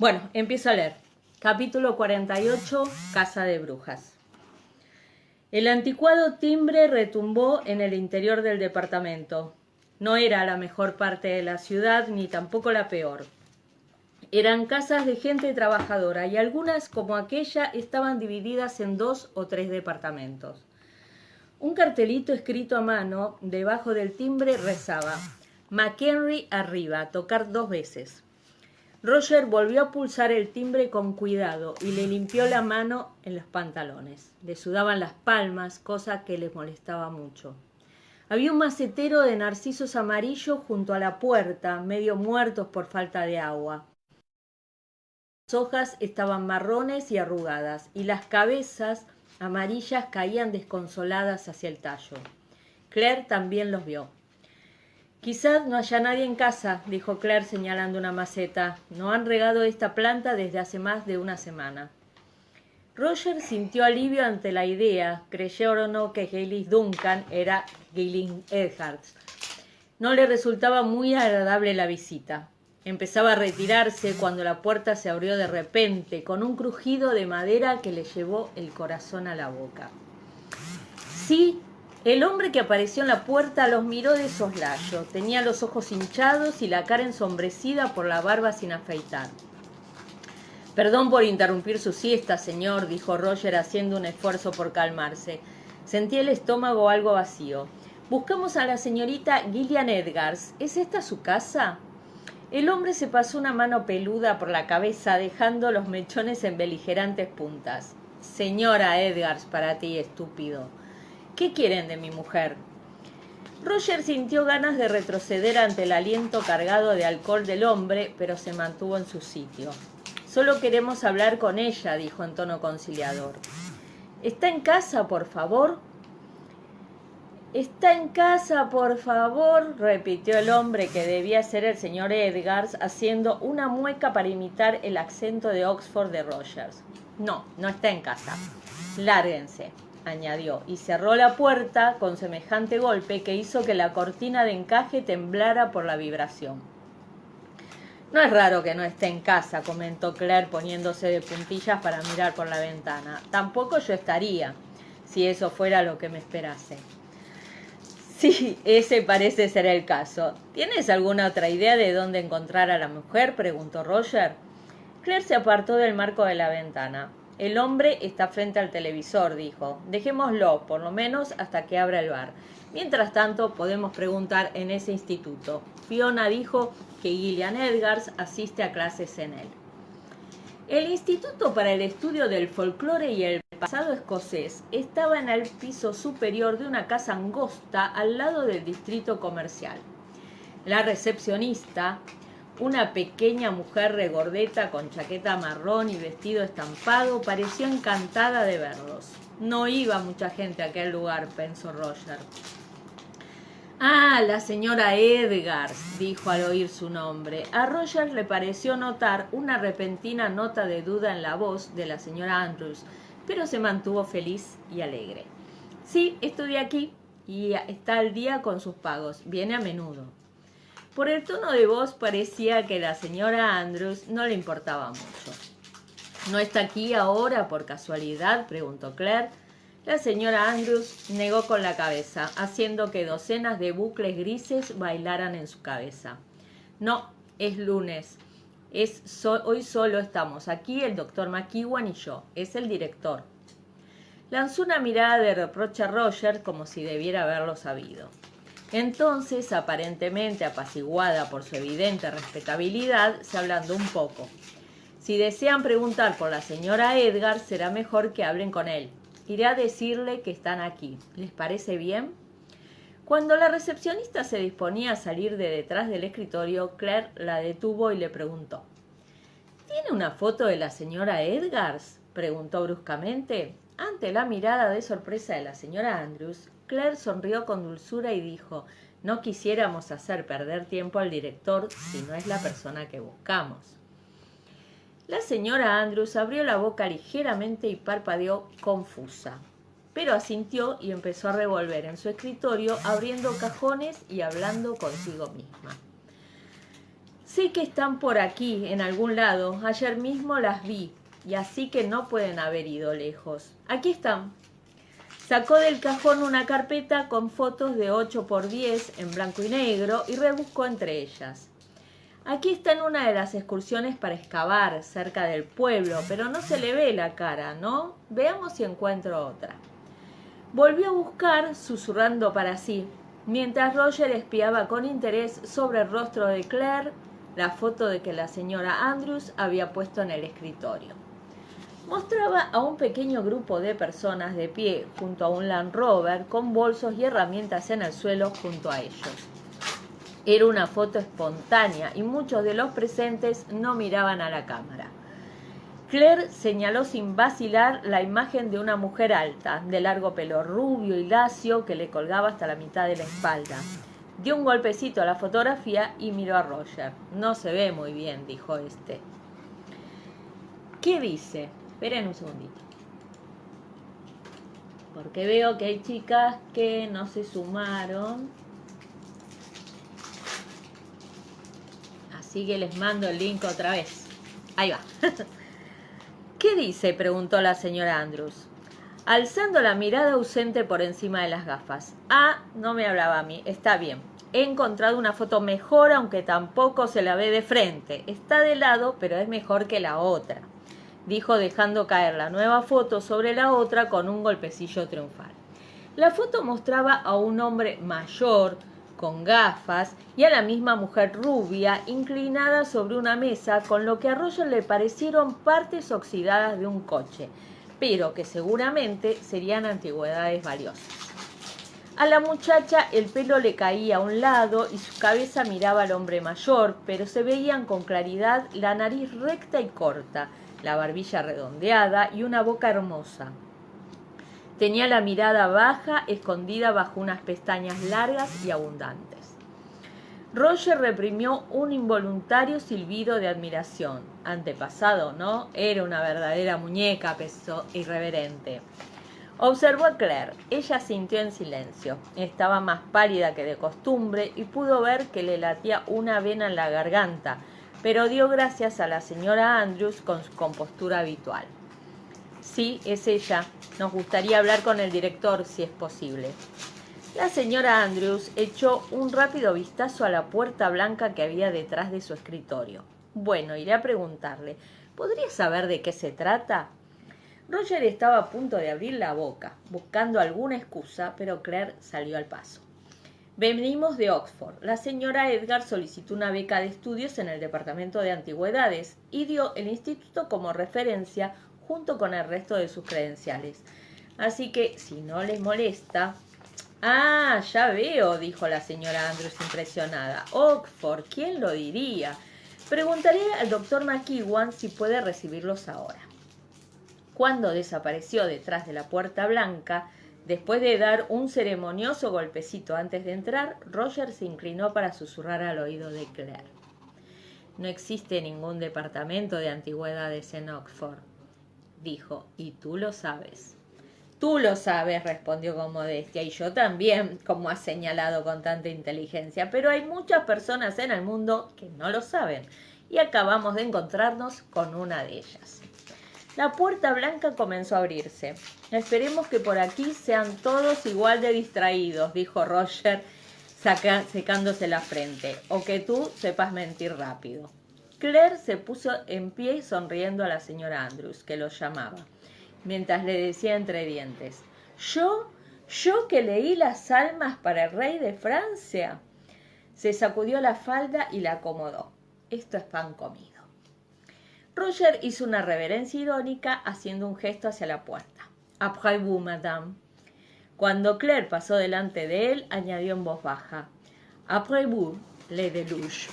Bueno, empiezo a leer. Capítulo 48, Casa de Brujas. El anticuado timbre retumbó en el interior del departamento. No era la mejor parte de la ciudad, ni tampoco la peor. Eran casas de gente trabajadora y algunas, como aquella, estaban divididas en 2 o 3 departamentos. Un cartelito escrito a mano debajo del timbre rezaba: McHenry arriba, tocar 2 veces. Roger volvió a pulsar el timbre con cuidado y le limpió la mano en los pantalones. Le sudaban las palmas, cosa que le molestaba mucho. Había un macetero de narcisos amarillos junto a la puerta, medio muertos por falta de agua. Las hojas estaban marrones y arrugadas, y las cabezas amarillas caían desconsoladas hacia el tallo. Claire también los vio. «Quizás no haya nadie en casa», dijo Claire señalando una maceta. «No han regado esta planta desde hace más de una semana». Roger sintió alivio ante la idea. Creyó o no que Gillis Duncan era Gillis Eddgards. No le resultaba muy agradable la visita. Empezaba a retirarse cuando la puerta se abrió de repente, con un crujido de madera que le llevó el corazón a la boca. Sí, el hombre que apareció en la puerta los miró de soslayo. Tenía los ojos hinchados y la cara ensombrecida por la barba sin afeitar. «Perdón por interrumpir su siesta, señor», dijo Roger haciendo un esfuerzo por calmarse. Sentí el estómago algo vacío. «Buscamos a la señorita Gillian Eddgards. ¿Es esta su casa?» El hombre se pasó una mano peluda por la cabeza, dejando los mechones en beligerantes puntas. «Señora Eddgards para ti, estúpido. ¿Qué quieren de mi mujer?» Roger sintió ganas de retroceder ante el aliento cargado de alcohol del hombre, pero se mantuvo en su sitio. «Solo queremos hablar con ella», dijo en tono conciliador. «¿Está en casa, por favor?» «¿Está en casa, por favor?», repitió el hombre, que debía ser el señor Eddgards, haciendo una mueca para imitar el acento de Oxford de Rogers. «No, no está en casa. Lárguense», añadió, y cerró la puerta con semejante golpe que hizo que la cortina de encaje temblara por la vibración. «No es raro que no esté en casa», comentó Claire poniéndose de puntillas para mirar por la ventana. «Tampoco yo estaría, si eso fuera lo que me esperase». «Sí, ese parece ser el caso. ¿Tienes alguna otra idea de dónde encontrar a la mujer?», preguntó Roger. Claire se apartó del marco de la ventana. «El hombre está frente al televisor», dijo. «Dejémoslo, por lo menos, hasta que abra el bar. Mientras tanto, podemos preguntar en ese instituto. Fiona dijo que Gillian Eddgards asiste a clases en él». El Instituto para el Estudio del Folclore y el Pasado Escocés estaba en el piso superior de una casa angosta al lado del distrito comercial. La recepcionista, una pequeña mujer regordeta con chaqueta marrón y vestido estampado, pareció encantada de verlos. No iba mucha gente a aquel lugar, pensó Roger. «Ah, la señora Eddgards», dijo al oír su nombre. A Roger le pareció notar una repentina nota de duda en la voz de la señora Andrews, pero se mantuvo feliz y alegre. «Sí, estudia aquí y está al día con sus pagos. Viene a menudo». Por el tono de voz parecía que la señora Andrews no le importaba mucho. «¿No está aquí ahora por casualidad?», preguntó Claire. La señora Andrews negó con la cabeza, haciendo que docenas de bucles grises bailaran en su cabeza. «No, es lunes. Hoy solo estamos aquí el doctor McEwan y yo. Es el director». Lanzó una mirada de reproche a Roger como si debiera haberlo sabido. Entonces, aparentemente apaciguada por su evidente respetabilidad, se ablandó un poco. «Si desean preguntar por la señora Eddgards, será mejor que hablen con él. Iré a decirle que están aquí. ¿Les parece bien?». Cuando la recepcionista se disponía a salir de detrás del escritorio, Claire la detuvo y le preguntó: «¿Tiene una foto de la señora Eddgards?», preguntó bruscamente. Ante la mirada de sorpresa de la señora Andrews, Claire sonrió con dulzura y dijo: «No quisiéramos hacer perder tiempo al director si no es la persona que buscamos». La señora Andrews abrió la boca ligeramente y parpadeó confusa, pero asintió y empezó a revolver en su escritorio, abriendo cajones y hablando consigo misma. Sé que están por aquí, en algún lado. Ayer mismo las vi, y así que no pueden haber ido lejos. Aquí están. Sacó del cajón una carpeta con fotos de 8 por 10 en blanco y negro y rebuscó entre ellas. Aquí está en una de las excursiones para excavar, cerca del pueblo, pero no se le ve la cara, ¿no? Veamos si encuentro otra. Volvió a buscar, susurrando para sí, mientras Roger espiaba con interés sobre el rostro de Claire la foto de que la señora Andrews había puesto en el escritorio. Mostraba a un pequeño grupo de personas de pie junto a un Land Rover con bolsos y herramientas en el suelo junto a ellos. Era una foto espontánea y muchos de los presentes no miraban a la cámara. Claire señaló sin vacilar la imagen de una mujer alta, de largo pelo rubio y lacio que le colgaba hasta la mitad de la espalda. Dio un golpecito a la fotografía y miró a Roger. No se ve muy bien, dijo este. ¿Qué dice? Esperen un segundito. Porque veo que hay chicas que no se sumaron. Así que les mando el link otra vez. Ahí va. ¿Qué dice?, preguntó la señora Andrews, alzando la mirada ausente por encima de las gafas. Ah, no me hablaba a mí. Está bien. He encontrado una foto mejor, aunque tampoco se la ve de frente. Está de lado, pero es mejor que la otra, dijo dejando caer la nueva foto sobre la otra con un golpecillo triunfal. La foto mostraba a un hombre mayor, con gafas, y a la misma mujer rubia, inclinada sobre una mesa, con lo que a Roger le parecieron partes oxidadas de un coche, pero que seguramente serían antigüedades valiosas. A la muchacha el pelo le caía a un lado y su cabeza miraba al hombre mayor, pero se veían con claridad la nariz recta y corta, la barbilla redondeada y una boca hermosa. Tenía la mirada baja, escondida bajo unas pestañas largas y abundantes. Roger reprimió un involuntario silbido de admiración. Antepasado, ¿no? Era una verdadera muñeca, pensó irreverente. Observó a Claire. Ella sintió en silencio. Estaba más pálida que de costumbre y pudo ver que le latía una vena en la garganta, pero dio gracias a la señora Andrews con su compostura habitual. Sí, es ella. Nos gustaría hablar con el director, si es posible. La señora Andrews echó un rápido vistazo a la puerta blanca que había detrás de su escritorio. Bueno, iré a preguntarle. ¿Podría saber de qué se trata? Roger estaba a punto de abrir la boca, buscando alguna excusa, pero Claire salió al paso. Venimos de Oxford. La señora Edgar solicitó una beca de estudios en el departamento de antigüedades y dio el instituto como referencia junto con el resto de sus credenciales. Así que, si no les molesta... Ah, ya veo, dijo la señora Andrews impresionada. Oxford, ¿quién lo diría? Preguntaré al doctor McEwan si puede recibirlos ahora. Cuando desapareció detrás de la puerta blanca, después de dar un ceremonioso golpecito antes de entrar, Roger se inclinó para susurrar al oído de Claire. No existe ningún departamento de antigüedades en Oxford, dijo, y tú lo sabes. Tú lo sabes, respondió con modestia, y yo también, como has señalado con tanta inteligencia, pero hay muchas personas en el mundo que no lo saben, y acabamos de encontrarnos con una de ellas. La puerta blanca comenzó a abrirse. Esperemos que por aquí sean todos igual de distraídos, dijo Roger, secándose la frente, o que tú sepas mentir rápido. Claire se puso en pie sonriendo a la señora Andrews, que los llamaba, mientras le decía entre dientes, ¿Yo que leí las almas para el rey de Francia? Se sacudió la falda y la acomodó. Esto es pan comido. Roger hizo una reverencia irónica haciendo un gesto hacia la puerta. Après vous, madame. Cuando Claire pasó delante de él, añadió en voz baja, Après vous, le deluge.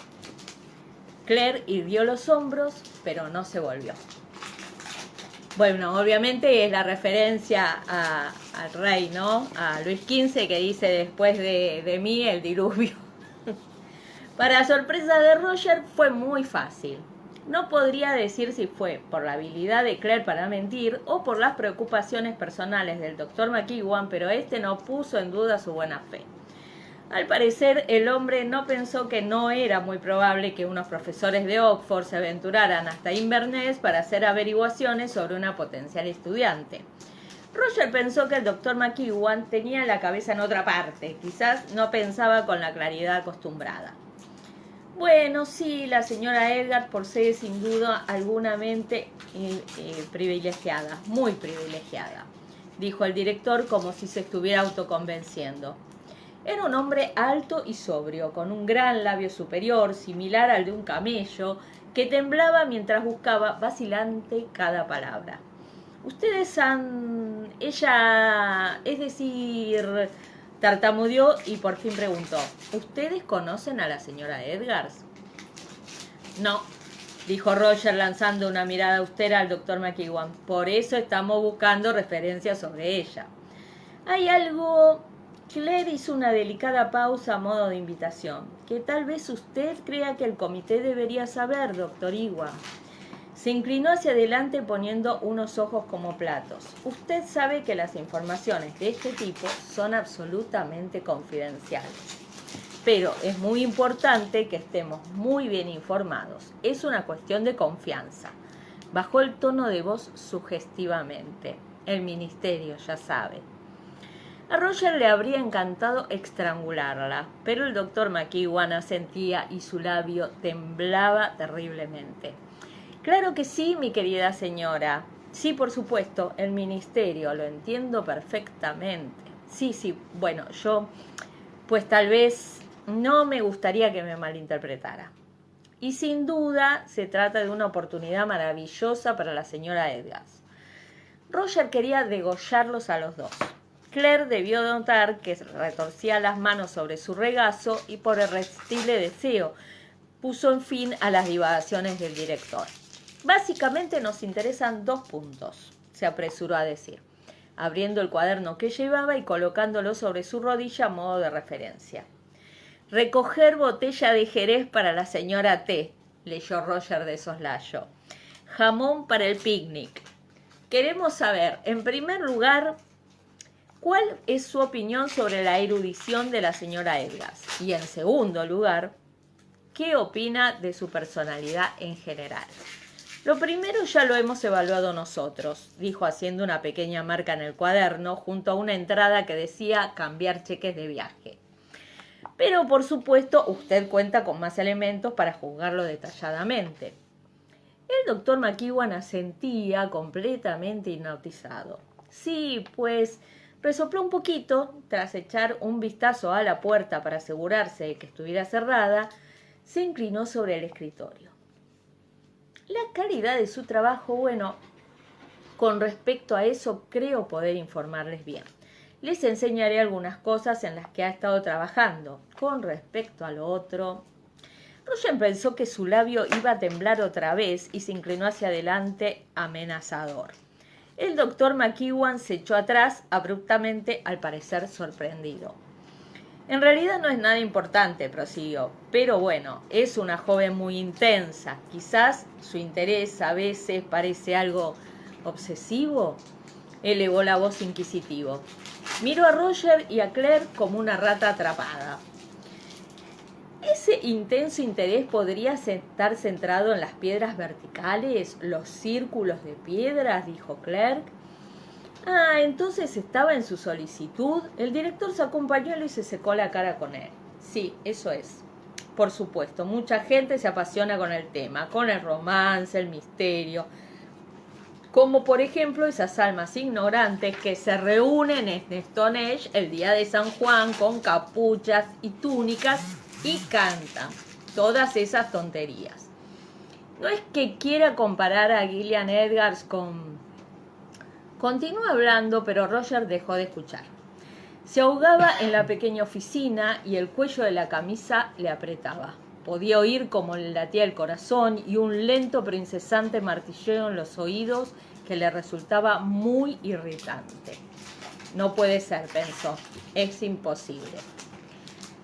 Claire irguió los hombros, pero no se volvió. Bueno, obviamente es la referencia al rey, ¿no? A Luis XV, que dice después de mí el diluvio. Para sorpresa de Roger fue muy fácil. No podría decir si fue por la habilidad de Claire para mentir o por las preocupaciones personales del doctor McEwan, pero este no puso en duda su buena fe. Al parecer, el hombre no pensó que no era muy probable que unos profesores de Oxford se aventuraran hasta Inverness para hacer averiguaciones sobre una potencial estudiante. Roger pensó que el doctor McEwan tenía la cabeza en otra parte, quizás no pensaba con la claridad acostumbrada. Bueno, sí, la señora Edgar posee sin duda alguna mente privilegiada, muy privilegiada, dijo el director como si se estuviera autoconvenciendo. Era un hombre alto y sobrio, con un gran labio superior, similar al de un camello, que temblaba mientras buscaba vacilante cada palabra. Tartamudeó y por fin preguntó, ¿ustedes conocen a la señora Edgars? No, dijo Roger lanzando una mirada austera al doctor McEwan. Por eso estamos buscando referencias sobre ella. Hay algo... Claire hizo una delicada pausa a modo de invitación. Que tal vez usted crea que el comité debería saber, doctor Iwan. Se inclinó hacia adelante poniendo unos ojos como platos. Usted sabe que las informaciones de este tipo son absolutamente confidenciales. Pero es muy importante que estemos muy bien informados. Es una cuestión de confianza. Bajó el tono de voz sugestivamente. El ministerio, ya sabe. A Roger le habría encantado estrangularla, pero el doctor McEwan asentía y su labio temblaba terriblemente. Claro que sí, mi querida señora. Sí, por supuesto, el ministerio, lo entiendo perfectamente. Sí, bueno, yo, pues tal vez no me gustaría que me malinterpretara. Y sin duda se trata de una oportunidad maravillosa para la señora Edgars. Roger quería degollarlos a los dos. Claire debió notar que retorcía las manos sobre su regazo y por irresistible deseo puso en fin a las divagaciones del director. Básicamente nos interesan 2 puntos, se apresuró a decir, abriendo el cuaderno que llevaba y colocándolo sobre su rodilla a modo de referencia. Recoger botella de Jerez para la señora T, leyó Roger de soslayo. Jamón para el picnic. Queremos saber, en primer lugar, ¿cuál es su opinión sobre la erudición de la señora Edgars? Y en segundo lugar, ¿qué opina de su personalidad en general? Lo primero ya lo hemos evaluado nosotros, dijo haciendo una pequeña marca en el cuaderno junto a una entrada que decía cambiar cheques de viaje. Pero por supuesto usted cuenta con más elementos para juzgarlo detalladamente. El doctor McEwan asentía completamente hipnotizado. Sí, pues... resopló un poquito, tras echar un vistazo a la puerta para asegurarse de que estuviera cerrada, se inclinó sobre el escritorio. La calidad de su trabajo, bueno, con respecto a eso creo poder informarles bien. Les enseñaré algunas cosas en las que ha estado trabajando. Con respecto a lo otro... Roger pensó que su labio iba a temblar otra vez y se inclinó hacia adelante amenazador. El doctor McEwan se echó atrás abruptamente, al parecer sorprendido. En realidad no es nada importante, prosiguió, pero bueno, es una joven muy intensa. Quizás su interés a veces parece algo obsesivo. Elevó la voz inquisitivo. Miró a Roger y a Claire como una rata atrapada. ¿Ese intenso interés podría estar centrado en las piedras verticales, los círculos de piedras?, dijo Claire. Ah, entonces estaba en su solicitud. El director sacó un pañuelo y se secó la cara con él. Sí, eso es. Por supuesto, mucha gente se apasiona con el tema, con el romance, el misterio. Como por ejemplo esas almas ignorantes que se reúnen en Stonehenge el día de San Juan con capuchas y túnicas y cantan. Todas esas tonterías. No es que quiera comparar a Gillian Edgars con... Continuó hablando, pero Roger dejó de escuchar. Se ahogaba en la pequeña oficina y el cuello de la camisa le apretaba. Podía oír cómo le latía el corazón y un lento pero incesante martilleo en los oídos que le resultaba muy irritante. No puede ser, pensó. Es imposible.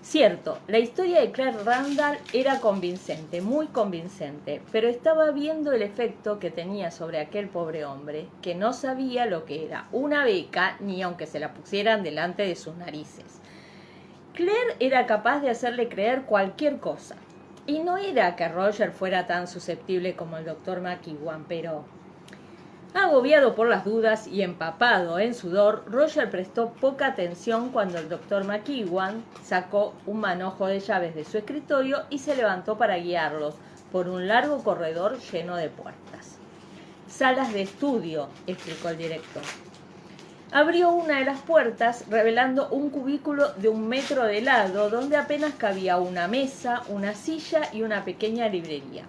Cierto, la historia de Claire Randall era convincente, muy convincente, pero estaba viendo el efecto que tenía sobre aquel pobre hombre, que no sabía lo que era una beca ni aunque se la pusieran delante de sus narices. Claire era capaz de hacerle creer cualquier cosa. Y no era que Roger fuera tan susceptible como el doctor McEwan, pero... Agobiado por las dudas y empapado en sudor, Roger prestó poca atención cuando el doctor McEwan sacó un manojo de llaves de su escritorio y se levantó para guiarlos por un largo corredor lleno de puertas. «Salas de estudio», explicó el director. Abrió una de las puertas, revelando un cubículo de 1 metro de lado, donde apenas cabía una mesa, una silla y una pequeña librería.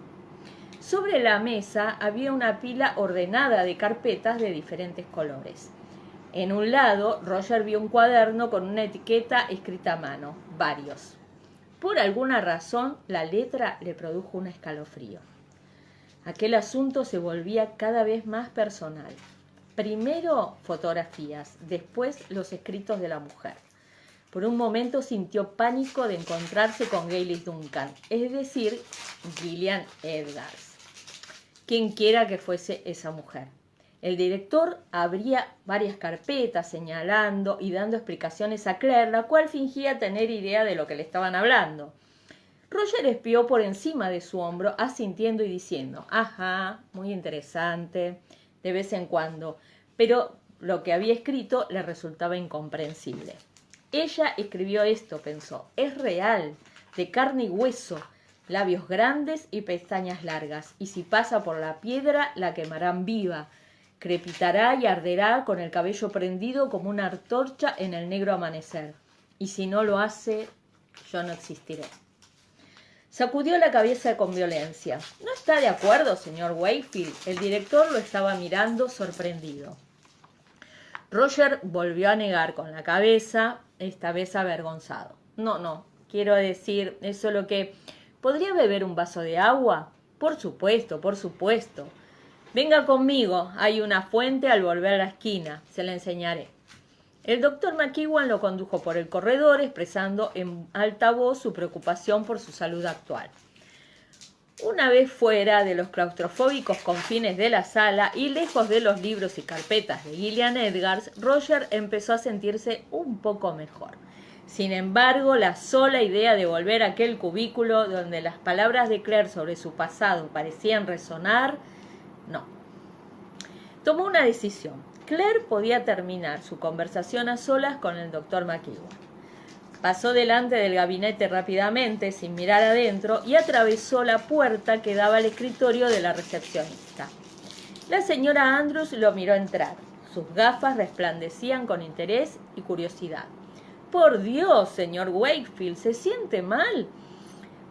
Sobre la mesa había una pila ordenada de carpetas de diferentes colores. En un lado, Roger vio un cuaderno con una etiqueta escrita a mano, varios. Por alguna razón, la letra le produjo un escalofrío. Aquel asunto se volvía cada vez más personal. Primero fotografías, después los escritos de la mujer. Por un momento sintió pánico de encontrarse con Gaylis Duncan, es decir, Gillian Edgars. Quien quiera que fuese esa mujer. El director abría varias carpetas señalando y dando explicaciones a Claire, la cual fingía tener idea de lo que le estaban hablando. Roger espió por encima de su hombro, asintiendo y diciendo, «Ajá, muy interesante», de vez en cuando, pero lo que había escrito le resultaba incomprensible. Ella escribió esto, pensó, es real, de carne y hueso, labios grandes y pestañas largas, y si pasa por la piedra la quemarán viva, crepitará y arderá con el cabello prendido como una antorcha en el negro amanecer, y si no lo hace, yo no existiré. Sacudió la cabeza con violencia. ¿No está de acuerdo, señor Wakefield? El director lo estaba mirando sorprendido. Roger volvió a negar con la cabeza, esta vez avergonzado. No, quiero decir, es solo que... ¿Podría beber un vaso de agua? Por supuesto, por supuesto. Venga conmigo, hay una fuente al volver a la esquina, se la enseñaré. El doctor McEwan lo condujo por el corredor, expresando en alta voz su preocupación por su salud actual. Una vez fuera de los claustrofóbicos confines de la sala y lejos de los libros y carpetas de Gillian Edgars, Roger empezó a sentirse un poco mejor. Sin embargo, la sola idea de volver a aquel cubículo donde las palabras de Claire sobre su pasado parecían resonar, no. Tomó una decisión. Claire podía terminar su conversación a solas con el doctor McEwan. Pasó delante del gabinete rápidamente, sin mirar adentro, y atravesó la puerta que daba al escritorio de la recepcionista. La señora Andrews lo miró entrar. Sus gafas resplandecían con interés y curiosidad. «Por Dios, señor Wakefield, ¿se siente mal?»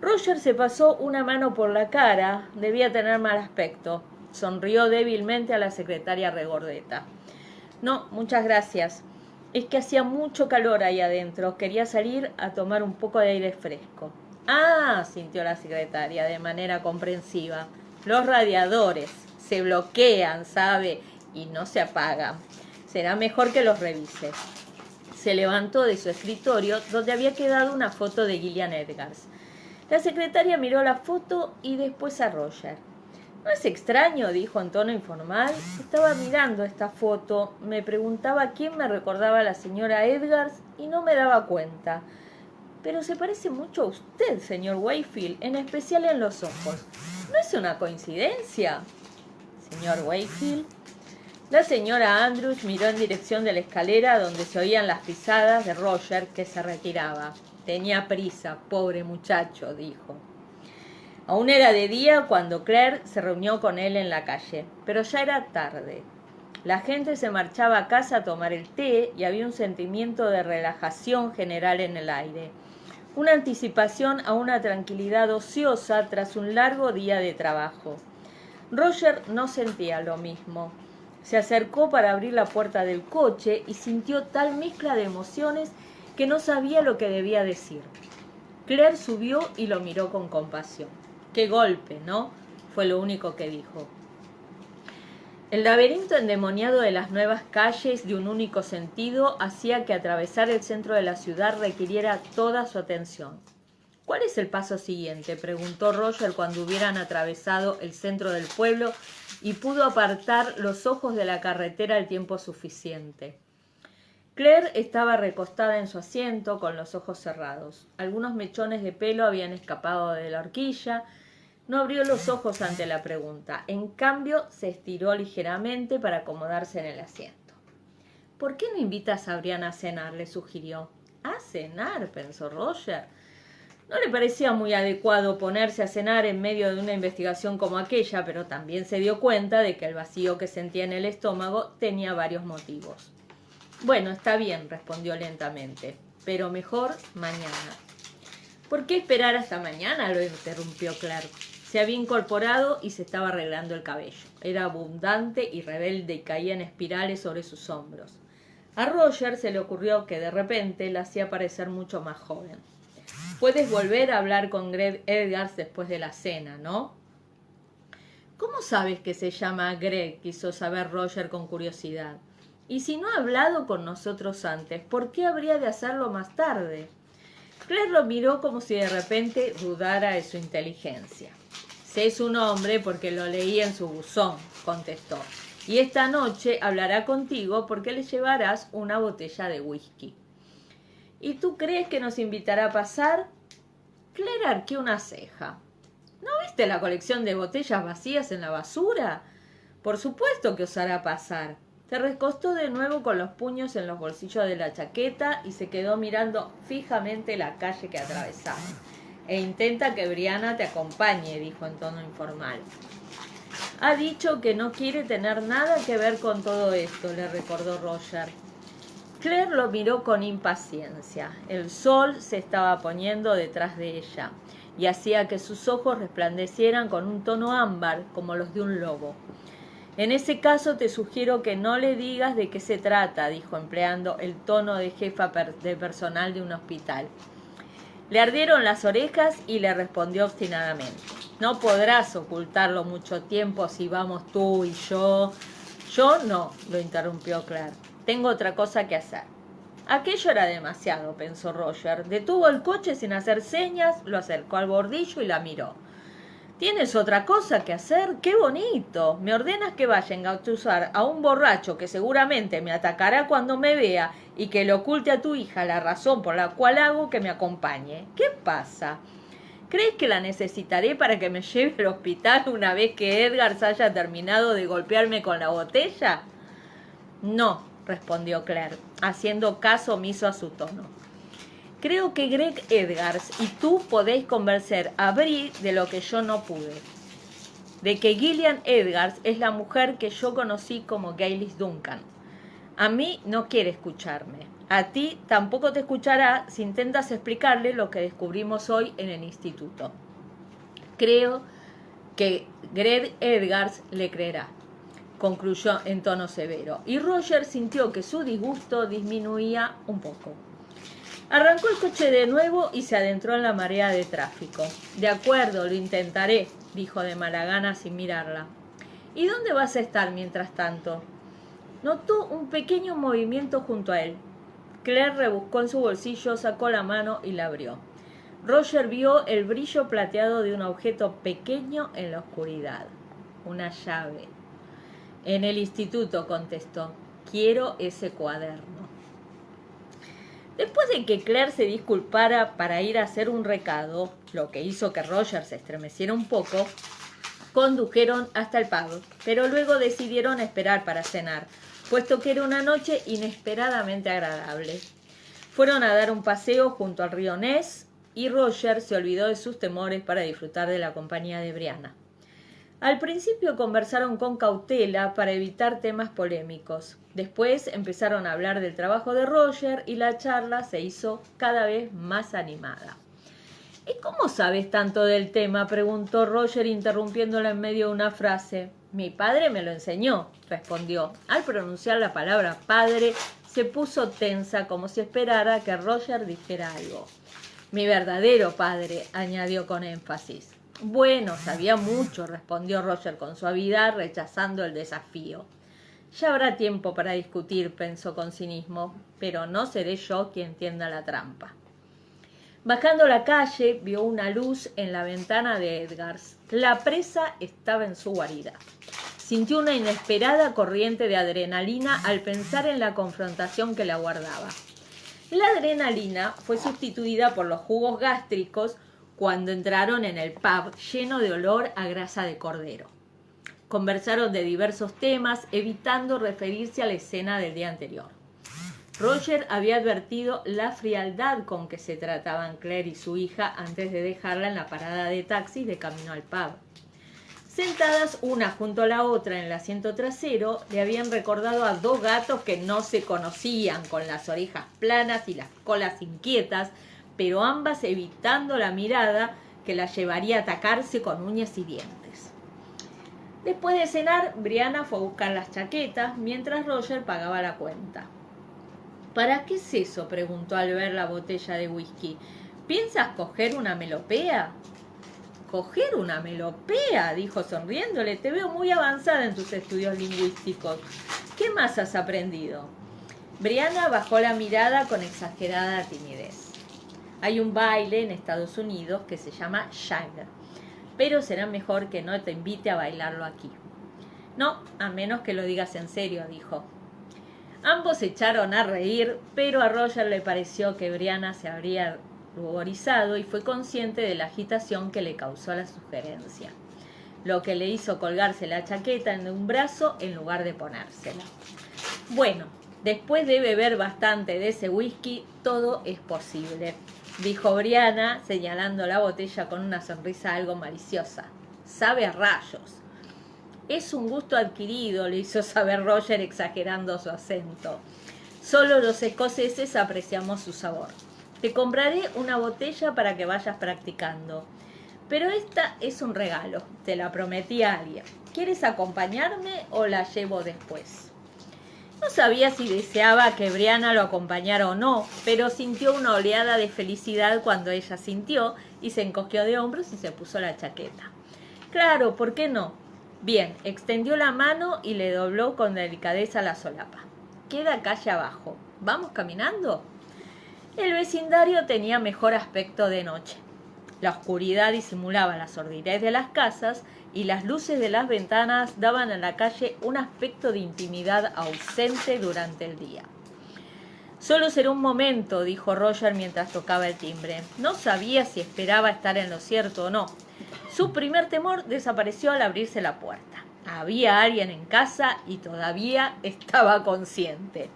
Roger se pasó una mano por la cara. Debía tener mal aspecto. Sonrió débilmente a la secretaria regordeta. «No, muchas gracias. Es que hacía mucho calor ahí adentro. Quería salir a tomar un poco de aire fresco». «Ah», sintió la secretaria de manera comprensiva. «Los radiadores se bloquean, ¿sabe? Y no se apagan. Será mejor que los revise». Se levantó de su escritorio, donde había quedado una foto de Gillian Edgars. La secretaria miró la foto y después a Roger. «No es extraño», dijo en tono informal. «Estaba mirando esta foto. Me preguntaba quién me recordaba a la señora Edgars y no me daba cuenta. Pero se parece mucho a usted, señor Wakefield, en especial en los ojos. ¿No es una coincidencia?» «Señor Wakefield». La señora Andrews miró en dirección de la escalera donde se oían las pisadas de Roger, que se retiraba. «Tenía prisa, pobre muchacho», dijo. Aún era de día cuando Claire se reunió con él en la calle, pero ya era tarde. La gente se marchaba a casa a tomar el té y había un sentimiento de relajación general en el aire. Una anticipación a una tranquilidad ociosa tras un largo día de trabajo. Roger no sentía lo mismo. Se acercó para abrir la puerta del coche y sintió tal mezcla de emociones que no sabía lo que debía decir. Claire subió y lo miró con compasión. «Qué golpe, ¿no?», fue lo único que dijo. El laberinto endemoniado de las nuevas calles de un único sentido hacía que atravesar el centro de la ciudad requiriera toda su atención. «¿Cuál es el paso siguiente?», preguntó Roger cuando hubieran atravesado el centro del pueblo y pudo apartar los ojos de la carretera el tiempo suficiente. Claire estaba recostada en su asiento con los ojos cerrados. Algunos mechones de pelo habían escapado de la horquilla. No abrió los ojos ante la pregunta. En cambio, se estiró ligeramente para acomodarse en el asiento. ¿Por qué no invitas a Brianna a cenar?, le sugirió. ¿A cenar?, pensó Roger. No le parecía muy adecuado ponerse a cenar en medio de una investigación como aquella, pero también se dio cuenta de que el vacío que sentía en el estómago tenía varios motivos. Bueno, está bien, respondió lentamente, pero mejor mañana. ¿Por qué esperar hasta mañana?, lo interrumpió Claire. Se había incorporado y se estaba arreglando el cabello. Era abundante y rebelde y caía en espirales sobre sus hombros. A Roger se le ocurrió que de repente la hacía parecer mucho más joven. Puedes volver a hablar con Greg Edgars después de la cena, ¿no? ¿Cómo sabes que se llama Greg?, quiso saber Roger con curiosidad. Y si no ha hablado con nosotros antes, ¿por qué habría de hacerlo más tarde? Claire lo miró como si de repente dudara de su inteligencia. Sé su nombre porque lo leí en su buzón, contestó. Y esta noche hablará contigo porque le llevarás una botella de whisky. ¿Y tú crees que nos invitará a pasar? Claire arqueó una ceja. ¿No viste la colección de botellas vacías en la basura? Por supuesto que os hará pasar. Se recostó de nuevo con los puños en los bolsillos de la chaqueta y se quedó mirando fijamente la calle que atravesaba. E intenta que Brianna te acompañe, dijo en tono informal. Ha dicho que no quiere tener nada que ver con todo esto, le recordó Roger. Claire lo miró con impaciencia. El sol se estaba poniendo detrás de ella y hacía que sus ojos resplandecieran con un tono ámbar como los de un lobo. En ese caso te sugiero que no le digas de qué se trata, dijo empleando el tono de jefa de personal de un hospital. Le ardieron las orejas y le respondió obstinadamente. No podrás ocultarlo mucho tiempo si vamos tú y yo. Yo no, lo interrumpió Claire. Tengo otra cosa que hacer. Aquello era demasiado, pensó Roger. Detuvo el coche sin hacer señas, lo acercó al bordillo y la miró. ¿Tienes otra cosa que hacer? ¡Qué bonito! Me ordenas que vaya a engatusar a un borracho que seguramente me atacará cuando me vea y que le oculte a tu hija la razón por la cual hago que me acompañe. ¿Qué pasa? ¿Crees que la necesitaré para que me lleve al hospital una vez que Edgars haya terminado de golpearme con la botella? No, respondió Claire, haciendo caso omiso a su tono. Creo que Greg Edgars y tú podéis convencer a Brie de lo que yo no pude. De que Gillian Edgars es la mujer que yo conocí como Gaylis Duncan. A mí no quiere escucharme. A ti tampoco te escuchará si intentas explicarle lo que descubrimos hoy en el instituto. Creo que Greg Edgars le creerá, concluyó en tono severo, y Roger sintió que su disgusto disminuía un poco. Arrancó el coche de nuevo y se adentró en la marea de tráfico. De acuerdo, lo intentaré, dijo de mala gana sin mirarla. ¿Y dónde vas a estar mientras tanto? Notó un pequeño movimiento junto a él. Claire rebuscó en su bolsillo, sacó la mano y la abrió. Roger vio el brillo plateado de un objeto pequeño en la oscuridad. Una llave. En el instituto, contestó. Quiero ese cuaderno. Después de que Claire se disculpara para ir a hacer un recado, lo que hizo que Roger se estremeciera un poco, condujeron hasta el pub, pero luego decidieron esperar para cenar, puesto que era una noche inesperadamente agradable. Fueron a dar un paseo junto al río Ness y Roger se olvidó de sus temores para disfrutar de la compañía de Brianna. Al principio conversaron con cautela para evitar temas polémicos. Después empezaron a hablar del trabajo de Roger y la charla se hizo cada vez más animada. ¿Y cómo sabes tanto del tema?, preguntó Roger interrumpiéndola en medio de una frase. Mi padre me lo enseñó, respondió. Al pronunciar la palabra padre, se puso tensa como si esperara que Roger dijera algo. Mi verdadero padre, añadió con énfasis. Bueno, sabía mucho, respondió Roger con suavidad, rechazando el desafío. Ya habrá tiempo para discutir, pensó con cinismo, pero no seré yo quien tienda la trampa. Bajando la calle, vio una luz en la ventana de Edgars. La presa estaba en su guarida. sintió una inesperada corriente de adrenalina al pensar en la confrontación que le aguardaba. La adrenalina fue sustituida por los jugos gástricos cuando entraron en el pub lleno de olor a grasa de cordero. Conversaron de diversos temas, evitando referirse a la escena del día anterior. Roger había advertido la frialdad con que se trataban Claire y su hija antes de dejarla en la parada de taxis de camino al pub. Sentadas una junto a la otra en el asiento trasero, le habían recordado a dos gatos que no se conocían, con las orejas planas y las colas inquietas, pero ambas evitando la mirada que las llevaría a atacarse con uñas y dientes. Después de cenar, Brianna fue a buscar las chaquetas, mientras Roger pagaba la cuenta. ¿Para qué es eso?, preguntó al ver la botella de whisky. ¿Piensas coger una melopea? ¿Coger una melopea?, dijo sonriéndole. Te veo muy avanzada en tus estudios lingüísticos. ¿Qué más has aprendido? Brianna bajó la mirada con exagerada timidez. Hay un baile en Estados Unidos que se llama Shiner, pero será mejor que no te invite a bailarlo aquí. No, a menos que lo digas en serio, dijo. Ambos se echaron a reír, pero a Roger le pareció que Brianna se habría ruborizado y fue consciente de la agitación que le causó la sugerencia, lo que le hizo colgarse la chaqueta en un brazo en lugar de ponérsela. Bueno, después de beber bastante de ese whisky, todo es posible, dijo Brianna, señalando la botella con una sonrisa algo maliciosa. Sabe a rayos. Es un gusto adquirido, le hizo saber Roger exagerando su acento. Solo los escoceses apreciamos su sabor. Te compraré una botella para que vayas practicando. Pero esta es un regalo, te la prometí a alguien. ¿Quieres acompañarme o la llevo después? No sabía si deseaba que Brianna lo acompañara o no, pero sintió una oleada de felicidad cuando ella sintió y se encogió de hombros y se puso la chaqueta. Claro, ¿por qué no? Bien, extendió la mano y le dobló con delicadeza la solapa. Queda calle abajo. ¿Vamos caminando? El vecindario tenía mejor aspecto de noche. La oscuridad disimulaba la sordidez de las casas y las luces de las ventanas daban a la calle un aspecto de intimidad ausente durante el día. Solo será un momento, dijo Roger mientras tocaba el timbre. No sabía si esperaba estar en lo cierto o no. Su primer temor desapareció al abrirse la puerta. Había alguien en casa y todavía estaba consciente.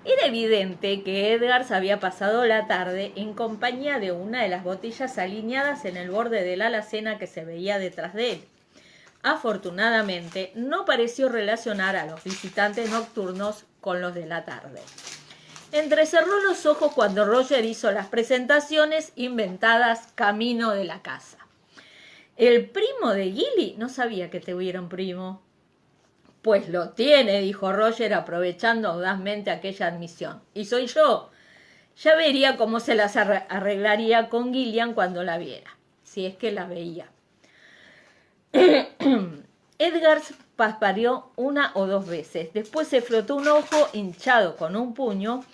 Era evidente que Edgar se había pasado la tarde en compañía de una de las botellas alineadas en el borde de la alacena que se veía detrás de él. Afortunadamente, no pareció relacionar a los visitantes nocturnos con los de la tarde. Entrecerró los ojos cuando Roger hizo las presentaciones inventadas camino de la casa. ¿El primo de Gilly? No sabía que tuviera un primo. Pues lo tiene, dijo Roger, aprovechando audazmente aquella admisión. ¿Y soy yo? Ya vería cómo se las arreglaría con Gillian cuando la viera, si es que la veía. Edgar parpadeó una o dos veces. Después se frotó un ojo hinchado con un puño,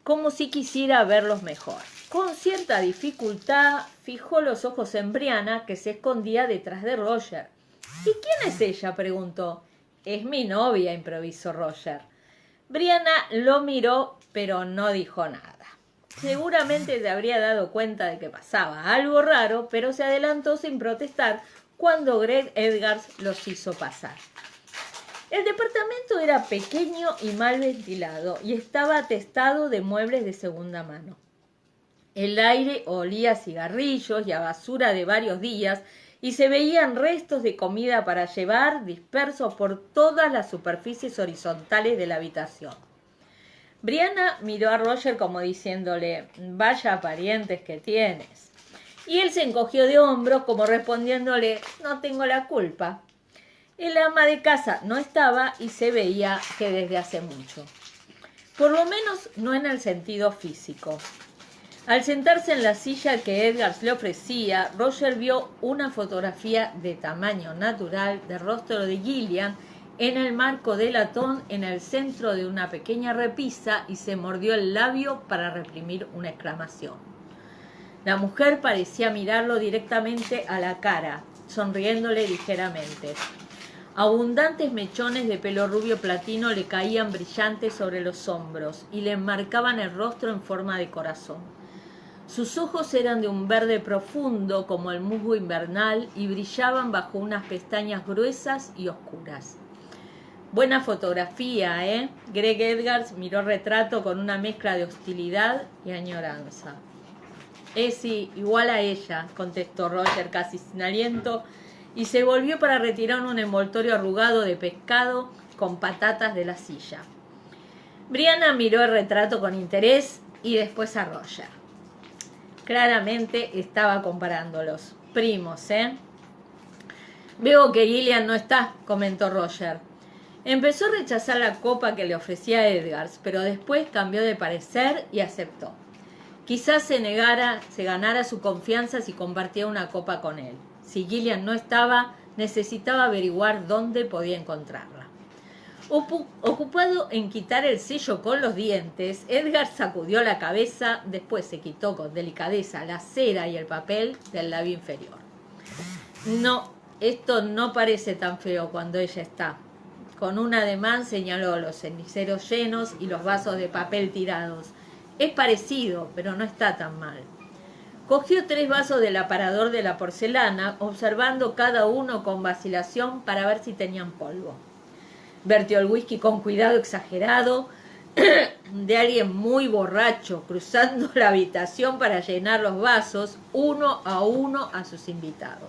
como si quisiera verlos mejor. Con cierta dificultad fijó los ojos en Brianna, que se escondía detrás de Roger. ¿Y quién es ella?, preguntó. Es mi novia, improvisó Roger. Brianna lo miró, pero no dijo nada. Seguramente se habría dado cuenta de que pasaba algo raro, pero se adelantó sin protestar cuando Greg Edgars los hizo pasar. El departamento era pequeño y mal ventilado y estaba atestado de muebles de segunda mano. El aire olía a cigarrillos y a basura de varios días y se veían restos de comida para llevar dispersos por todas las superficies horizontales de la habitación. Brianna miró a Roger como diciéndole, vaya parientes que tienes. Y él se encogió de hombros como respondiéndole, no tengo la culpa. El ama de casa no estaba y se veía que desde hace mucho. Por lo menos no en el sentido físico. Al sentarse en la silla que Edgars le ofrecía, Roger vio una fotografía de tamaño natural del rostro de Gillian en el marco de latón en el centro de una pequeña repisa y se mordió el labio para reprimir una exclamación. La mujer parecía mirarlo directamente a la cara, sonriéndole ligeramente. Abundantes mechones de pelo rubio platino le caían brillantes sobre los hombros y le enmarcaban el rostro en forma de corazón. Sus ojos eran de un verde profundo como el musgo invernal y brillaban bajo unas pestañas gruesas y oscuras. Buena fotografía, ¿eh? Greg Edgars miró el retrato con una mezcla de hostilidad y añoranza. Sí, igual a ella, contestó Roger casi sin aliento, y se volvió para retirar un envoltorio arrugado de pescado con patatas de la silla. Brianna miró el retrato con interés y después a Roger. Claramente estaba comparándolos. Primos, ¿eh? Veo que Gillian no está, comentó Roger. Empezó a rechazar la copa que le ofrecía Edgars, pero después cambió de parecer y aceptó. Quizás se ganara su confianza si compartía una copa con él. Si Gillian no estaba, necesitaba averiguar dónde podía encontrarla. Ocupado en quitar el sello con los dientes, Edgars sacudió la cabeza, después se quitó con delicadeza la cera y el papel del labio inferior. No, esto no parece tan feo cuando ella está. Con un ademán señaló los ceniceros llenos y los vasos de papel tirados. Es parecido, pero no está tan mal. Cogió 3 vasos del aparador de la porcelana, observando cada uno con vacilación para ver si tenían polvo. Vertió el whisky con cuidado exagerado de alguien muy borracho, cruzando la habitación para llenar los vasos uno a sus invitados.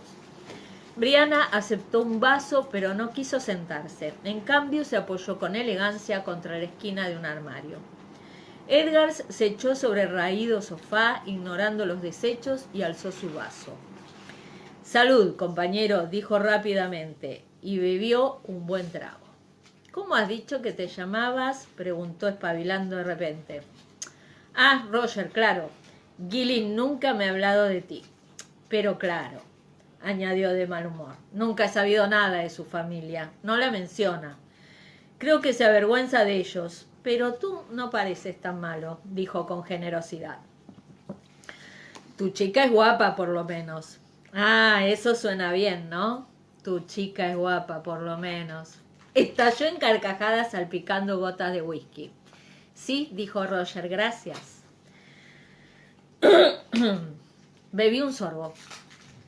Brianna aceptó un vaso, pero no quiso sentarse. En cambio, se apoyó con elegancia contra la esquina de un armario. Edgars se echó sobre el raído sofá, ignorando los desechos, y alzó su vaso. «Salud, compañero», dijo rápidamente, y bebió un buen trago. «¿Cómo has dicho que te llamabas?», preguntó espabilando de repente. «Ah, Roger, claro. Gilly nunca me ha hablado de ti». «Pero claro», añadió de mal humor, «nunca he sabido nada de su familia. No la menciona. Creo que se avergüenza de ellos. Pero tú no pareces tan malo», dijo con generosidad. «Tu chica es guapa, por lo menos». «Ah, eso suena bien, ¿no? Tu chica es guapa, por lo menos». Estalló en carcajadas salpicando gotas de whisky. «Sí», dijo Roger, «gracias». Bebí un sorbo.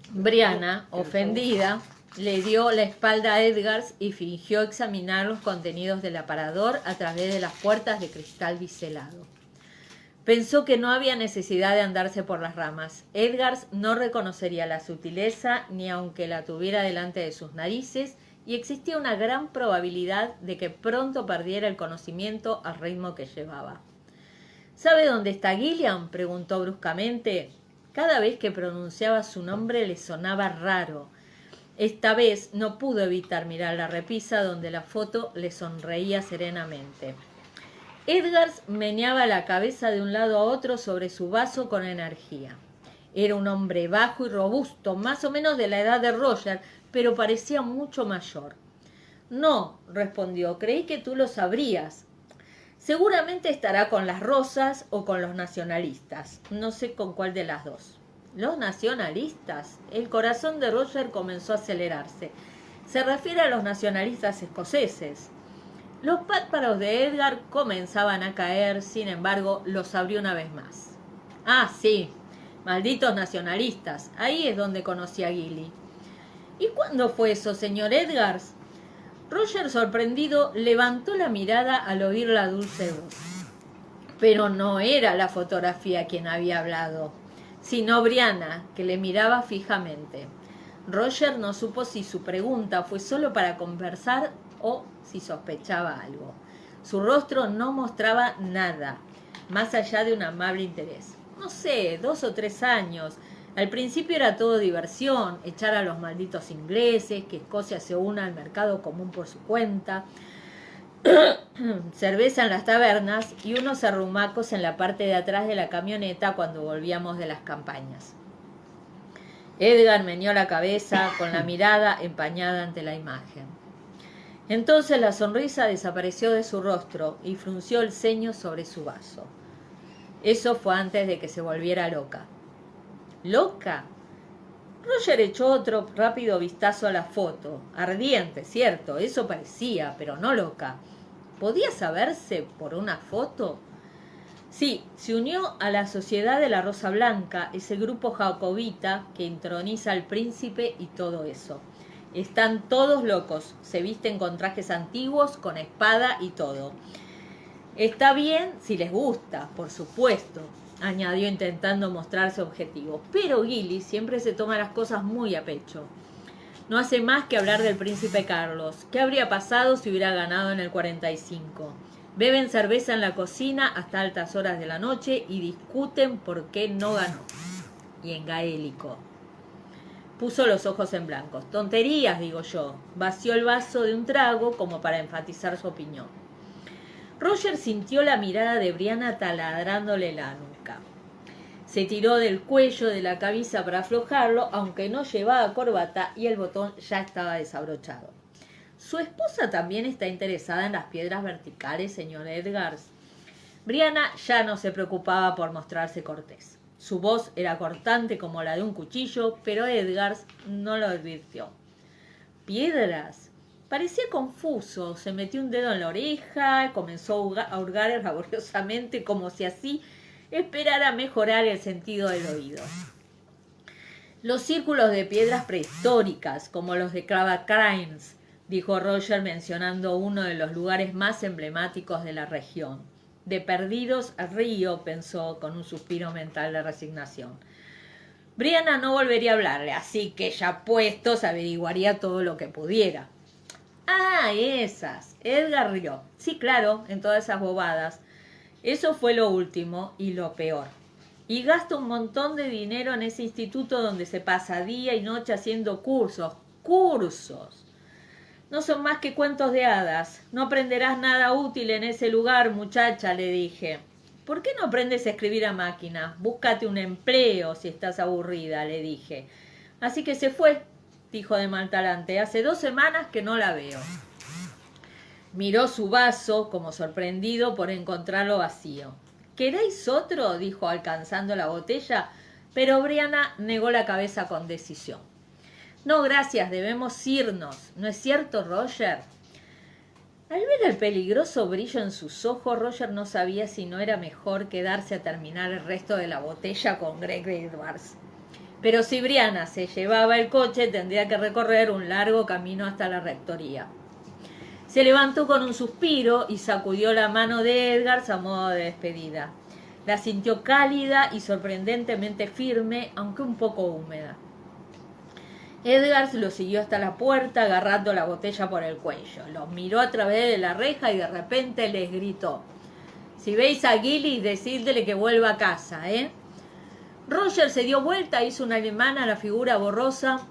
Brianna, ofendida, le dio la espalda a Edgars y fingió examinar los contenidos del aparador a través de las puertas de cristal biselado. Pensó que no había necesidad de andarse por las ramas. Edgars no reconocería la sutileza ni aunque la tuviera delante de sus narices, y existía una gran probabilidad de que pronto perdiera el conocimiento al ritmo que llevaba. «¿Sabe dónde está Gillian?», preguntó bruscamente. Cada vez que pronunciaba su nombre le sonaba raro. Esta vez no pudo evitar mirar la repisa donde la foto le sonreía serenamente. Edgars meneaba la cabeza de un lado a otro sobre su vaso con energía. Era un hombre bajo y robusto, más o menos de la edad de Roger, pero parecía mucho mayor. «No», respondió, «creí que tú lo sabrías». «Seguramente estará con las Rosas o con los nacionalistas. No sé con cuál de las dos». «¿Los nacionalistas?». El corazón de Roger comenzó a acelerarse. «Se refiere a los nacionalistas escoceses». Los párpados de Edgar comenzaban a caer, sin embargo, los abrió una vez más. «Ah, sí, malditos nacionalistas. Ahí es donde conocí a Gilly». «¿Y cuándo fue eso, señor Edgars?». Roger, sorprendido, levantó la mirada al oír la dulce voz. Pero no era la fotografía quien había hablado, sino Brianna, que le miraba fijamente. Roger no supo si su pregunta fue solo para conversar o si sospechaba algo. Su rostro no mostraba nada, más allá de un amable interés. «No sé, 2 o 3 años. Al principio era todo diversión, echar a los malditos ingleses, que Escocia se una al mercado común por su cuenta, cerveza en las tabernas y unos arrumacos en la parte de atrás de la camioneta cuando volvíamos de las campañas». Edgar meneó la cabeza con la mirada empañada ante la imagen. Entonces la sonrisa desapareció de su rostro y frunció el ceño sobre su vaso. Eso fue antes de que se volviera loca. «¿Loca?». Roger echó otro rápido vistazo a la foto. Ardiente, cierto, eso parecía, pero no loca. ¿Podía saberse por una foto? Sí, se unió a la Sociedad de la Rosa Blanca, ese grupo jacobita que introniza al príncipe y todo eso. Están todos locos, se visten con trajes antiguos, con espada y todo. Está bien si les gusta, por supuesto, añadió intentando mostrarse objetivo. Pero Gilly siempre se toma las cosas muy a pecho. No hace más que hablar del príncipe Carlos. ¿Qué habría pasado si hubiera ganado en el 45? Beben cerveza en la cocina hasta altas horas de la noche y discuten por qué no ganó. Y en gaélico. Puso los ojos en blancos. Tonterías, digo yo. Vació el vaso de un trago como para enfatizar su opinión. Roger sintió la mirada de Brianna taladrándole la nuca. Se tiró del cuello de la camisa para aflojarlo, aunque no llevaba corbata y el botón ya estaba desabrochado. Su esposa también está interesada en las piedras verticales, señor Edgars. Brianna ya no se preocupaba por mostrarse cortés. Su voz era cortante como la de un cuchillo, pero Edgars no lo advirtió. ¿Piedras? Parecía confuso, se metió un dedo en la oreja, comenzó a hurgar laboriosamente como si así esperara mejorar el sentido del oído. Los círculos de piedras prehistóricas, como los de Cranes, dijo Roger mencionando uno de los lugares más emblemáticos de la región. De perdidos al río, pensó con un suspiro mental de resignación. Brianna no volvería a hablarle, así que ya puestos averiguaría todo lo que pudiera. Ah, esas. Edgar rió. Sí, claro, en todas esas bobadas. Eso fue lo último y lo peor. Y gasta un montón de dinero en ese instituto donde se pasa día y noche haciendo cursos. ¡Cursos! No son más que cuentos de hadas. No aprenderás nada útil en ese lugar, muchacha, le dije. ¿Por qué no aprendes a escribir a máquina? Búscate un empleo si estás aburrida, le dije. Así que se fue, dijo de mal talante. Hace 2 semanas que no la veo. Miró su vaso como sorprendido por encontrarlo vacío. ¿Queréis otro?, dijo alcanzando la botella, pero Brianna negó la cabeza con decisión. No, gracias, debemos irnos. ¿No es cierto, Roger? Al ver el peligroso brillo en sus ojos, Roger no sabía si no era mejor quedarse a terminar el resto de la botella con Greg Edwards. Pero si Brianna se llevaba el coche, tendría que recorrer un largo camino hasta la rectoría. Se levantó con un suspiro y sacudió la mano de Edgar a modo de despedida. La sintió cálida y sorprendentemente firme, aunque un poco húmeda. Edgar lo siguió hasta la puerta, agarrando la botella por el cuello. Los miró a través de la reja y de repente les gritó: «Si veis a Gilly, decidle que vuelva a casa, ¿eh?». Roger se dio vuelta e hizo un ademán a la figura borrosa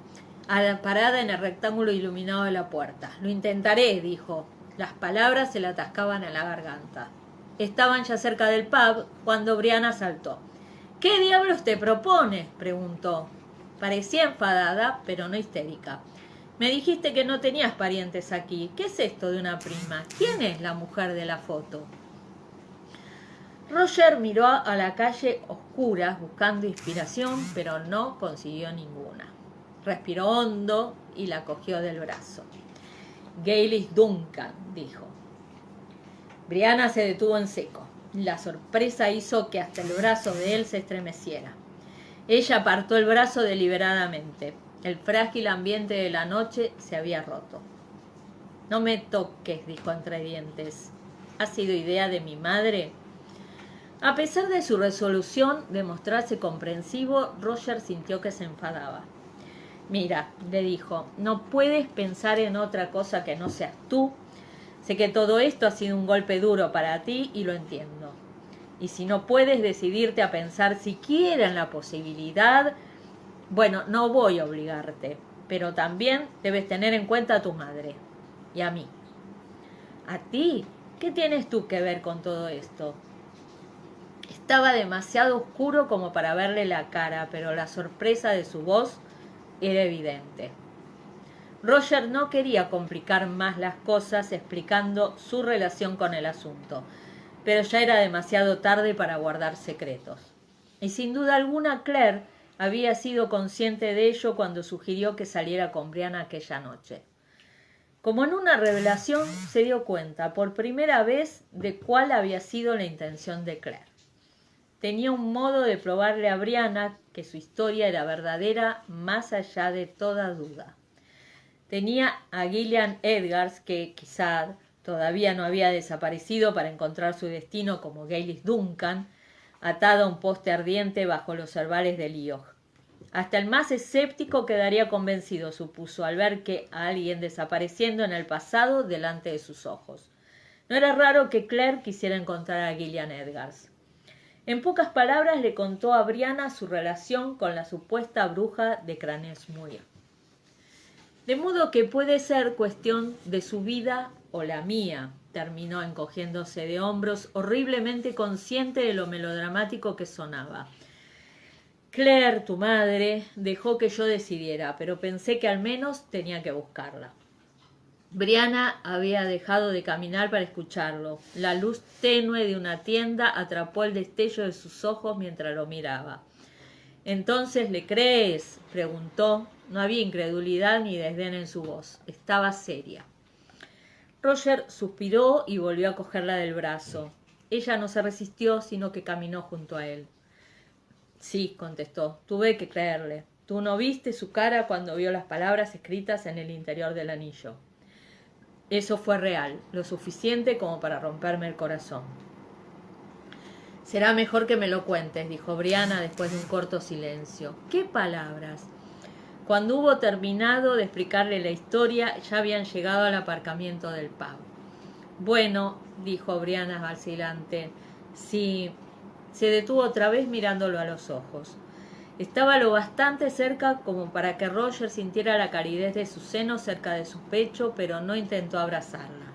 parada en el rectángulo iluminado de la puerta. «Lo intentaré», dijo. Las palabras se le atascaban en la garganta. Estaban ya cerca del pub cuando Brianna saltó. «¿Qué diablos te propones?», preguntó. Parecía enfadada, pero no histérica. «Me dijiste que no tenías parientes aquí. ¿Qué es esto de una prima? ¿Quién es la mujer de la foto?». Roger miró a la calle oscura buscando inspiración, pero no consiguió ninguna. Respiró hondo y la cogió del brazo. «Gaylis Duncan», dijo. Brianna se detuvo en seco. La sorpresa hizo que hasta el brazo de él se estremeciera. Ella apartó el brazo deliberadamente. El frágil ambiente de la noche se había roto. «No me toques», dijo entre dientes. «¿Ha sido idea de mi madre?». A pesar de su resolución de mostrarse comprensivo, Roger sintió que se enfadaba. «Mira», le dijo, «no puedes pensar en otra cosa que no seas tú. Sé que todo esto ha sido un golpe duro para ti y lo entiendo. Y si no puedes decidirte a pensar siquiera en la posibilidad, bueno, no voy a obligarte, pero también debes tener en cuenta a tu madre y a mí». «¿A ti? ¿Qué tienes tú que ver con todo esto?». Estaba demasiado oscuro como para verle la cara, pero la sorpresa de su voz era evidente. Roger no quería complicar más las cosas explicando su relación con el asunto, pero ya era demasiado tarde para guardar secretos. Y sin duda alguna Claire Había sido consciente de ello cuando sugirió que saliera con Brianna aquella noche. Como en una revelación, se dio cuenta por primera vez de cuál había sido la intención de Claire. Tenía un modo de probarle a Brianna que su historia era verdadera más allá de toda duda. Tenía a Gillian Edgars, que quizá todavía no había desaparecido para encontrar su destino como Gaylis Duncan, atada a un poste ardiente bajo los cervales de Liog. Hasta el más escéptico quedaría convencido, supuso, al ver que a alguien desapareciendo en el pasado delante de sus ojos. No era raro que Claire quisiera encontrar a Gillian Edgars. En pocas palabras le contó a Brianna su relación con la supuesta bruja de Cranesmuir. De modo que puede ser cuestión de su vida o la mía, terminó encogiéndose de hombros, horriblemente consciente de lo melodramático que sonaba. Claire, tu madre, dejó que yo decidiera, pero pensé que al menos tenía que buscarla. Brianna había dejado de caminar para escucharlo. La luz tenue de una tienda atrapó el destello de sus ojos mientras lo miraba. «¿Entonces le crees?», preguntó. No había incredulidad ni desdén en su voz. Estaba seria. Roger suspiró y volvió a cogerla del brazo. Ella no se resistió, sino que caminó junto a él. «Sí», contestó, «tuve que creerle. Tú no viste su cara cuando vio las palabras escritas en el interior del anillo». Eso fue real, lo suficiente como para romperme el corazón. «Será mejor que me lo cuentes», dijo Brianna después de un corto silencio. «¿Qué palabras?». Cuando hubo terminado de explicarle la historia, ya habían llegado al aparcamiento del pub. «Bueno», dijo Brianna vacilante. «Sí». Se detuvo otra vez mirándolo a los ojos. Estaba lo bastante cerca como para que Roger sintiera la calidez de su seno cerca de su pecho, pero no intentó abrazarla.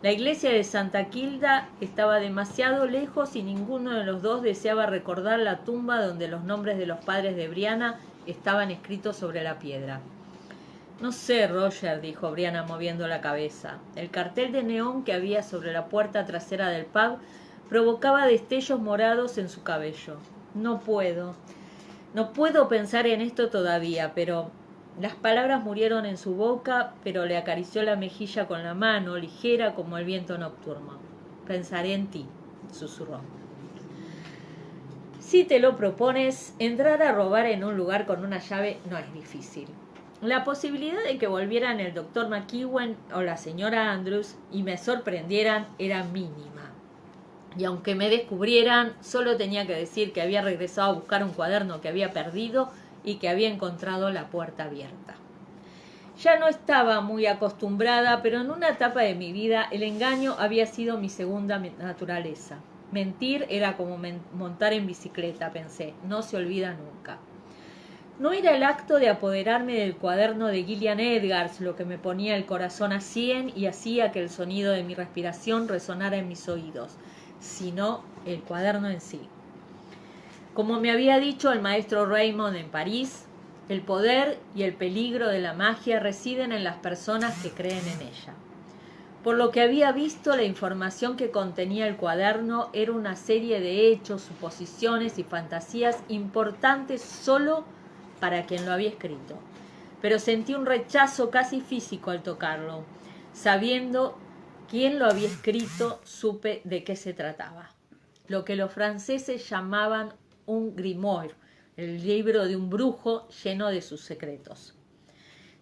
La iglesia de Santa Kilda estaba demasiado lejos y ninguno de los dos deseaba recordar la tumba donde los nombres de los padres de Brianna estaban escritos sobre la piedra. «No sé, Roger», dijo Brianna moviendo la cabeza. El cartel de neón que había sobre la puerta trasera del pub provocaba destellos morados en su cabello. «No puedo pensar en esto todavía, pero...». Las palabras murieron en su boca, pero le acarició la mejilla con la mano, ligera como el viento nocturno. «Pensaré en ti», susurró. «Si te lo propones, entrar a robar en un lugar con una llave no es difícil». La posibilidad de que volvieran el doctor McEwen o la señora Andrews y me sorprendieran era mínima. Y aunque me descubrieran, solo tenía que decir que había regresado a buscar un cuaderno que había perdido y que había encontrado la puerta abierta. Ya no estaba muy acostumbrada, pero en una etapa de mi vida el engaño había sido mi segunda naturaleza. Mentir era como montar en bicicleta, pensé, no se olvida nunca. No era el acto de apoderarme del cuaderno de Gillian Edgars lo que me ponía el corazón a 100 y hacía que el sonido de mi respiración resonara en mis oídos, sino el cuaderno en sí. Como me había dicho el maestro Raymond en París, el poder y el peligro de la magia residen en las personas que creen en ella. Por lo que había visto, la información que contenía el cuaderno era una serie de hechos, suposiciones y fantasías importantes solo para quien lo había escrito. Pero sentí un rechazo casi físico al tocarlo. Sabiendo quién lo había escrito, supe de qué se trataba. Lo que los franceses llamaban un grimoire, el libro de un brujo lleno de sus secretos.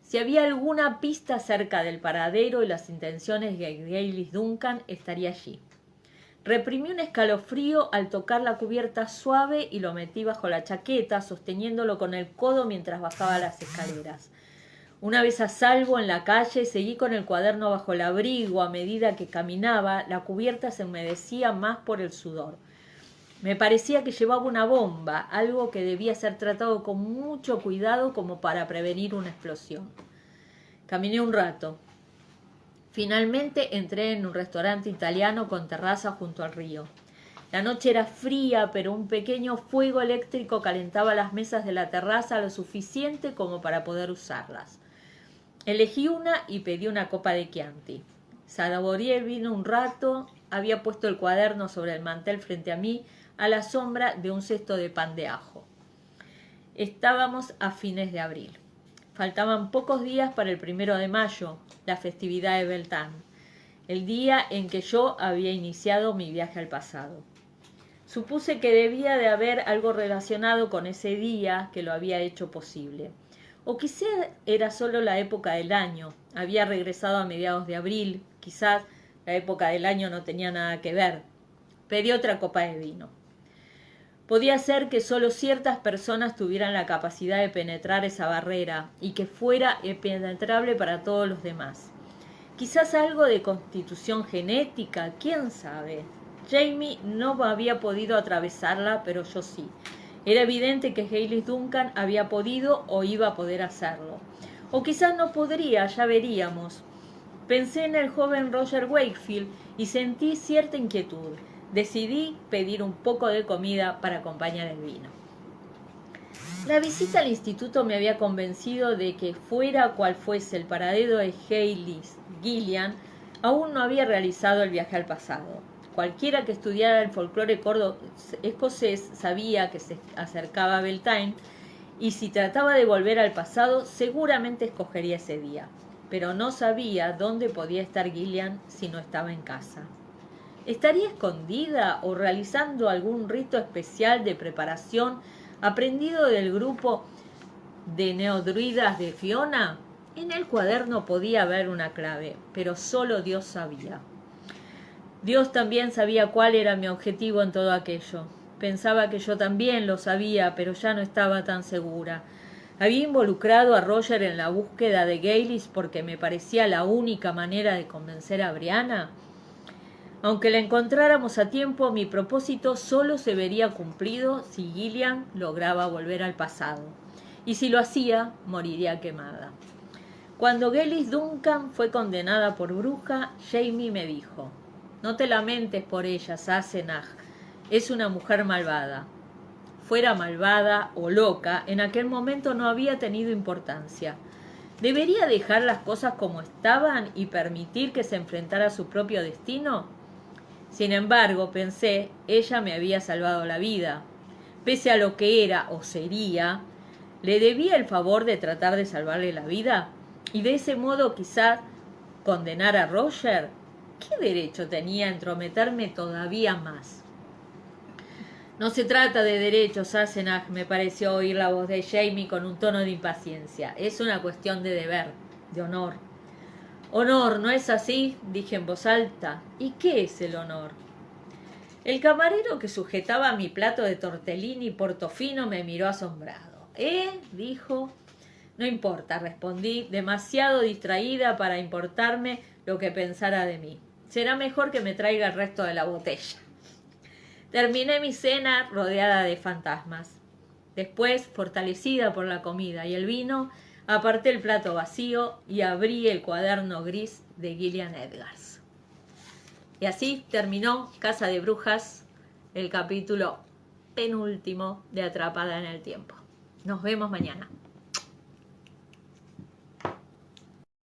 Si había alguna pista acerca del paradero y las intenciones de Gaylis Duncan, estaría allí. Reprimí un escalofrío al tocar la cubierta suave y lo metí bajo la chaqueta, sosteniéndolo con el codo mientras bajaba las escaleras. Una vez a salvo en la calle, seguí con el cuaderno bajo el abrigo. A medida que caminaba, la cubierta se humedecía más por el sudor. Me parecía que llevaba una bomba, algo que debía ser tratado con mucho cuidado como para prevenir una explosión. Caminé un rato. Finalmente entré en un restaurante italiano con terraza junto al río. La noche era fría, pero un pequeño fuego eléctrico calentaba las mesas de la terraza lo suficiente como para poder usarlas. Elegí una y pedí una copa de Chianti. Saboreé el vino un rato. Había puesto el cuaderno sobre el mantel frente a mí, a la sombra de un cesto de pan de ajo. Estábamos a fines de abril. Faltaban pocos días para el 1 de mayo, la festividad de Beltane, el día en que yo había iniciado mi viaje al pasado. Supuse que debía de haber algo relacionado con ese día que lo había hecho posible. O quizá era solo la época del año. Había regresado a mediados de abril. Quizás la época del año no tenía nada que ver. Pedí otra copa de vino. Podía ser que solo ciertas personas tuvieran la capacidad de penetrar esa barrera y que fuera impenetrable para todos los demás. Quizás algo de constitución genética, quién sabe. Jamie no había podido atravesarla, pero yo sí. Era evidente que Hailey Duncan había podido o iba a poder hacerlo. O quizás no podría, ya veríamos. Pensé en el joven Roger Wakefield y sentí cierta inquietud. Decidí pedir un poco de comida para acompañar el vino. La visita al instituto me había convencido de que fuera cual fuese el paradero de Hailey, Gillian aún no había realizado el viaje al pasado. Cualquiera que estudiara el folclore escocés sabía que se acercaba a Beltane y si trataba de volver al pasado seguramente escogería ese día, pero no sabía dónde podía estar Gillian si no estaba en casa. ¿Estaría escondida o realizando algún rito especial de preparación aprendido del grupo de neodruidas de Fiona? En el cuaderno podía haber una clave, pero solo Dios sabía. Dios también sabía cuál era mi objetivo en todo aquello. Pensaba que yo también lo sabía, pero ya no estaba tan segura. Había involucrado a Roger en la búsqueda de Gaylis porque me parecía la única manera de convencer a Brianna. Aunque la encontráramos a tiempo, mi propósito solo se vería cumplido si Gillian lograba volver al pasado. Y si lo hacía, moriría quemada. Cuando Gaylis Duncan fue condenada por bruja, Jamie me dijo: «No te lamentes por ella, Sassenach. Es una mujer malvada». Fuera malvada o loca, en aquel momento no había tenido importancia. ¿Debería dejar las cosas como estaban y permitir que se enfrentara a su propio destino? Sin embargo, pensé, ella me había salvado la vida. Pese a lo que era o sería, ¿le debía el favor de tratar de salvarle la vida? Y de ese modo quizás condenar a Roger. ¿Qué derecho tenía a entrometerme todavía más? No se trata de derechos, Sassenach, me pareció oír la voz de Jamie con un tono de impaciencia. Es una cuestión de deber, de honor. «Honor, ¿no es así?», dije en voz alta. «¿Y qué es el honor?». El camarero que sujetaba mi plato de tortellini portofino me miró asombrado. Dijo. «No importa», respondí, demasiado distraída para importarme lo que pensara de mí. «Será mejor que me traiga el resto de la botella». Terminé mi cena rodeada de fantasmas. Después, fortalecida por la comida y el vino, aparté el plato vacío y abrí el cuaderno gris de Gillian Edgars. Y así terminó Casa de Brujas, el capítulo penúltimo de Atrapada en el Tiempo. Nos vemos mañana.